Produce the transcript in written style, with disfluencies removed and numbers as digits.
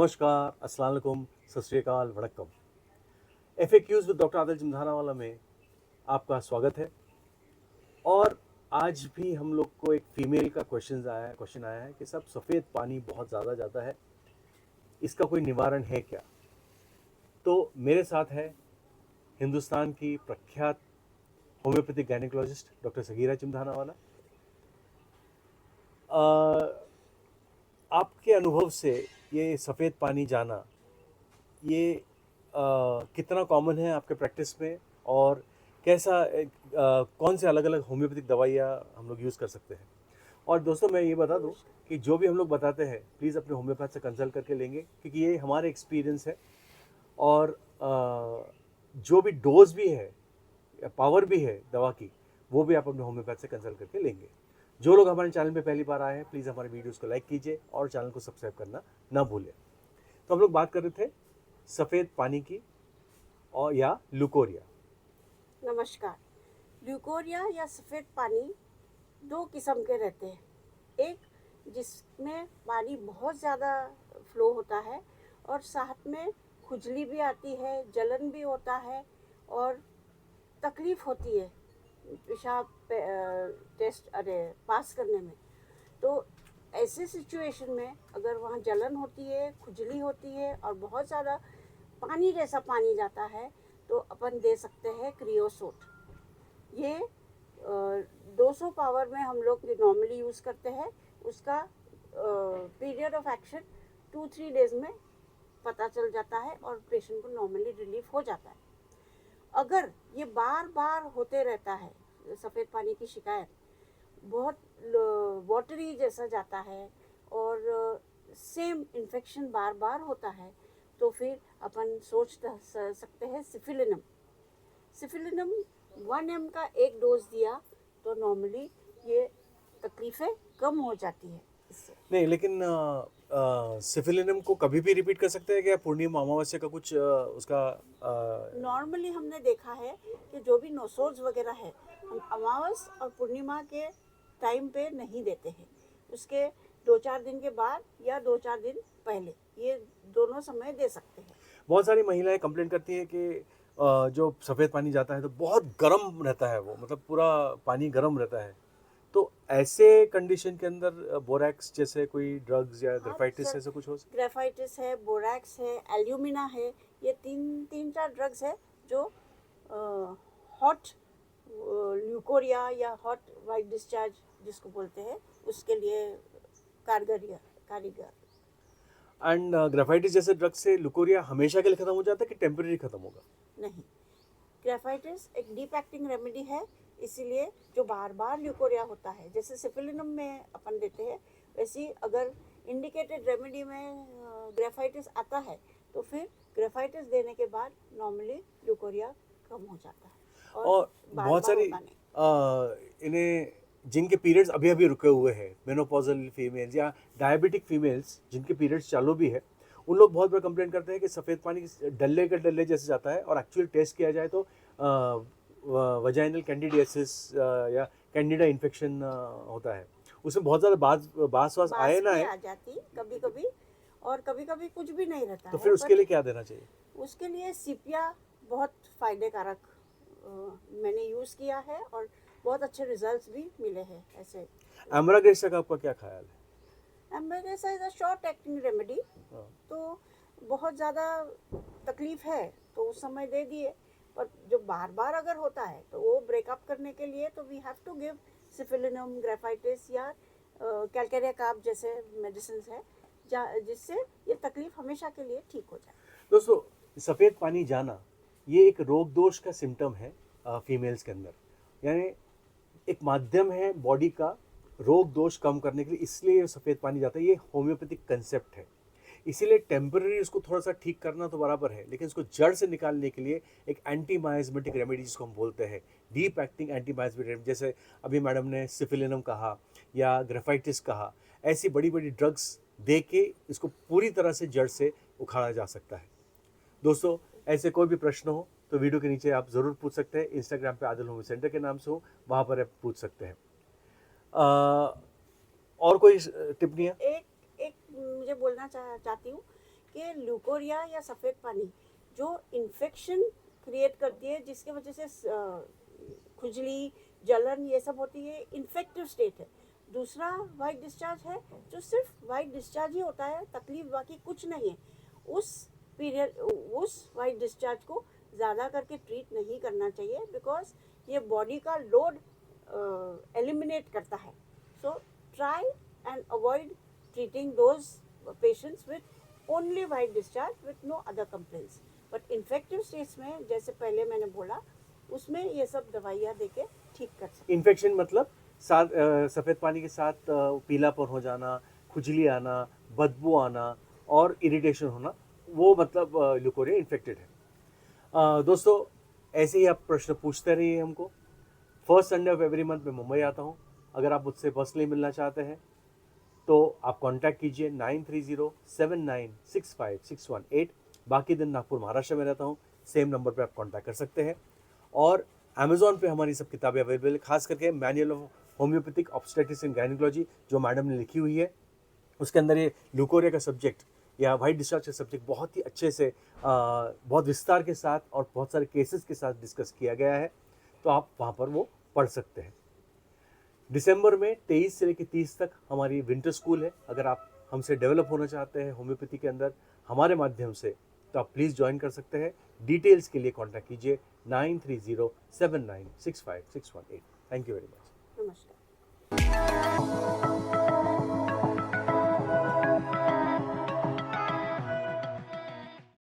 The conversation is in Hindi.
नमस्कार, अस्सलाम वालेकुम, सत श्री अकाल, वड़क्कम। एफएक्यूज़ विद डॉक्टर आदिल जिमधानावाला में आपका स्वागत है। और आज भी हम लोग को एक फीमेल का क्वेश्चन आया है कि सब सफ़ेद पानी बहुत ज़्यादा जाता है, इसका कोई निवारण है क्या? तो मेरे साथ है हिंदुस्तान की प्रख्यात होम्योपैथिक गायनेकोलॉजिस्ट डॉक्टर सगीरा चिमधानावाला। आपके अनुभव से ये सफ़ेद पानी जाना ये कितना कॉमन है आपके प्रैक्टिस में, और कैसा कौन से अलग अलग होम्योपैथिक दवाइयाँ हम लोग यूज़ कर सकते हैं? और दोस्तों मैं ये बता दूं कि जो भी हम लोग बताते हैं प्लीज़ अपने होम्योपैथ से कंसल्ट करके लेंगे, क्योंकि ये हमारे एक्सपीरियंस है। और जो भी डोज भी है या पावर भी है दवा की, वो भी आप अपने होम्योपैथ से कंसल्ट करके लेंगे। जो लोग हमारे चैनल पे पहली बार आए हैं प्लीज़ हमारे वीडियोज़ को लाइक कीजिए और चैनल को सब्सक्राइब करना ना भूलें। तो हम लोग बात कर रहे थे सफ़ेद पानी की और या ल्यूकोरिया। नमस्कार। ल्यूकोरिया या सफ़ेद पानी दो किस्म के रहते हैं। एक जिसमें पानी बहुत ज़्यादा फ्लो होता है और साथ में खुजली भी आती है, जलन भी होता है और तकलीफ़ होती है पेशाब टेस्ट पास करने में। तो ऐसे सिचुएशन में अगर वहाँ जलन होती है, खुजली होती है और बहुत ज़्यादा पानी जैसा पानी जाता है तो अपन दे सकते हैं क्रियोसोट। ये 200 पावर में हम लोग नॉर्मली यूज़ करते हैं। उसका पीरियड ऑफ एक्शन 2-3 डेज में पता चल जाता है और पेशेंट को नॉर्मली रिलीफ हो जाता है। अगर ये बार बार होते रहता है, सफ़ेद पानी की शिकायत बहुत वाटरी जैसा जाता है और सेम इन्फेक्शन बार बार होता है, तो फिर अपन सोच सकते हैं सिफिलिनम 1 ml का एक डोज दिया तो नॉर्मली ये तकलीफ़ें कम हो जाती है इससे। नहीं, लेकिन सिफिलिनम को कभी भी रिपीट कर सकते हैं क्या? पूर्णिमा अमावस्या का कुछ उसका नॉर्मली हमने देखा है कि जो भी नोसोर्स वगैरह है हम अमावस और पूर्णिमा के टाइम पे नहीं देते हैं, उसके 2-4 दिन के बाद या 2-4 दिन पहले, ये दोनों समय दे सकते हैं। बहुत सारी महिलाएं कंप्लेंट करती हैं कि जो सफ़ेद पानी जाता है तो बहुत गर्म रहता है, वो मतलब पूरा पानी गर्म रहता है। तो ऐसे कंडीशन के अंदर बोरैक्स जैसे कोई ड्रग्स या हाँ ग्रेफाइटिस सर, ऐसा कुछ हो सकता ग्रेफाइटिस है, बोरैक्स है, एल्यूमिना है, ये तीन चार ड्रग्स है जो हॉट ल्यूकोरिया या हॉट वाइट डिस्चार्ज जिसको बोलते हैं उसके लिए कारीगर। है? एंड ग्रेफाइटिस जैसे ड्रग्स से लुकोरिया हमेशा के लिए खत्म हो जाता है कि टेम्परेरी खत्म होगा? नहीं, ग्रेफाइटिस एक डीप एक्टिंग रेमेडी है, इसीलिए जो बार बार ल्यूकोरिया होता है जैसे सिफिलिनम में अपन देते हैं, वैसी अगर इंडिकेटेड रेमेडी में ग्रेफाइटिस आता है तो फिर ग्रेफाइटिस देने के बाद नॉर्मली ल्यूकोरिया कम हो जाता है और और बार बहुत बार सारी होता नहीं। इन्हें जिनके पीरियड्स अभी अभी रुके हुए हैं, मेनोपॉजल फीमेल्स या डायबिटिक फीमेल्स जिनके पीरियड्स चालू भी है, उन लोग बहुत बार कंप्लेंट करते हैं कि सफ़ेद पानी डल्ले का डल्ले जैसे जाता है, और एक्चुअल टेस्ट किया जाए तो वजाइनल कैंडिडियासिस या कैंडिडा इन्फेक्शन होता है। उसमें बहुत ज़्यादा बास वास आए बांस ना भी है, आ जाती कभी कभी और कभी कभी कुछ भी नहीं रहता तो है, फिर उसके बट लिए क्या देना चाहिए? उसके लिए सीपिया बहुत फ़ायदेकारक मैंने यूज़ किया है और बहुत अच्छे रिजल्ट्स भी मिले हैं ऐसे। एमराग्रेसा का आपका क्या ख्याल है? एम्बेगेसा is a short acting remedy, हाँ। तो बहुत ज़्यादा तकलीफ़ है तो उस समय दे दिए, पर जो बार बार अगर होता है तो वो ब्रेकअप करने के लिए तो we have to give syphilinum, graphites या कैलकेरिया कार्ब जैसे मेडिसिन है जिससे ये तकलीफ़ हमेशा के लिए ठीक हो जाए। दोस्तों, सफ़ेद पानी जाना ये एक रोग दोष का सिम्टम है फीमेल्स के अंदर, यानी एक माध्यम है बॉडी का रोग दोष कम करने के लिए, इसलिए सफ़ेद पानी जाता है। ये होम्योपैथिक कंसेप्ट है, इसीलिए टेम्पररी उसको थोड़ा सा ठीक करना तो बराबर है, लेकिन उसको जड़ से निकालने के लिए एक एंटी माइजमेटिक रेमेडी जिसको हम बोलते हैं, deep acting anti miasmatic remedy, जैसे अभी मैडम ने सिफिलिनम कहा या ग्रेफाइटिस कहा, ऐसी बड़ी बड़ी ड्रग्स दे के इसको पूरी तरह से जड़ से उखाड़ा जा सकता है। दोस्तों, ऐसे कोई भी प्रश्न हो तो वीडियो के नीचे आप ज़रूर पूछ सकते हैं। इंस्टाग्राम पे आदिल होम्यो सेंटर के नाम से हो, वहाँ पर आप पूछ सकते हैं। और कोई टिप्पणियाँ? एक एक मुझे बोलना चाहती हूँ कि ल्यूकोरिया या सफ़ेद पानी जो इन्फेक्शन क्रिएट करती है, जिसके वजह से खुजली, जलन ये सब होती है, इन्फेक्टिव स्टेट है। दूसरा वाइट डिस्चार्ज है जो सिर्फ वाइट डिस्चार्ज ही होता है, तकलीफ बाकी कुछ नहीं है। उस वाइट डिस्चार्ज को ज़्यादा करके ट्रीट नहीं करना चाहिए, बिकॉज ये बॉडी का लोड एलिमिनेट करता है। So try and avoid treating those patients with only white discharge with no other complaints. But infective states में, जैसे पहले मैंने बोला, उसमें ये सब दवाइयाँ देके ठीक कर सकते। इन्फेक्शन मतलब सफ़ेद पानी के साथ पीलापन हो जाना, खुजली आना, बदबू आना और इरिटेशन होना, वो मतलब ल्यूकोरिया इन्फेक्टेड है। दोस्तों, ऐसे ही आप प्रश्न पूछते रहिए हमको। First Sunday off every month मैं मुंबई आता हूँ। अगर आप मुझसे पर्सनली मिलना चाहते हैं तो आप कांटेक्ट कीजिए 9307965618। बाकी दिन नागपुर महाराष्ट्र में रहता हूँ। सेम नंबर पे आप कांटेक्ट कर सकते हैं। और अमेज़ॉन पे हमारी सब किताबें अवेलेबल है, खास करके manual of homeopathic obstetrics and gynaecology जो मैडम ने लिखी हुई है। उसके अंदर ये ल्यूकोरिया का सब्जेक्ट या वाइट डिस्चार्ज का सब्जेक्ट बहुत ही अच्छे से बहुत विस्तार के साथ और बहुत सारे केसेस के साथ डिस्कस किया गया है, तो आप वहाँ पर वो पढ़ सकते हैं। दिसंबर में 23 से लेकर 30 तक हमारी विंटर स्कूल है। अगर आप हमसे डेवलप होना चाहते हैं होम्योपैथी के अंदर हमारे माध्यम से, तो आप प्लीज़ ज्वाइन कर सकते हैं। डिटेल्स के लिए कांटेक्ट कीजिए 9307965618। Thank you very much. नमस्कार।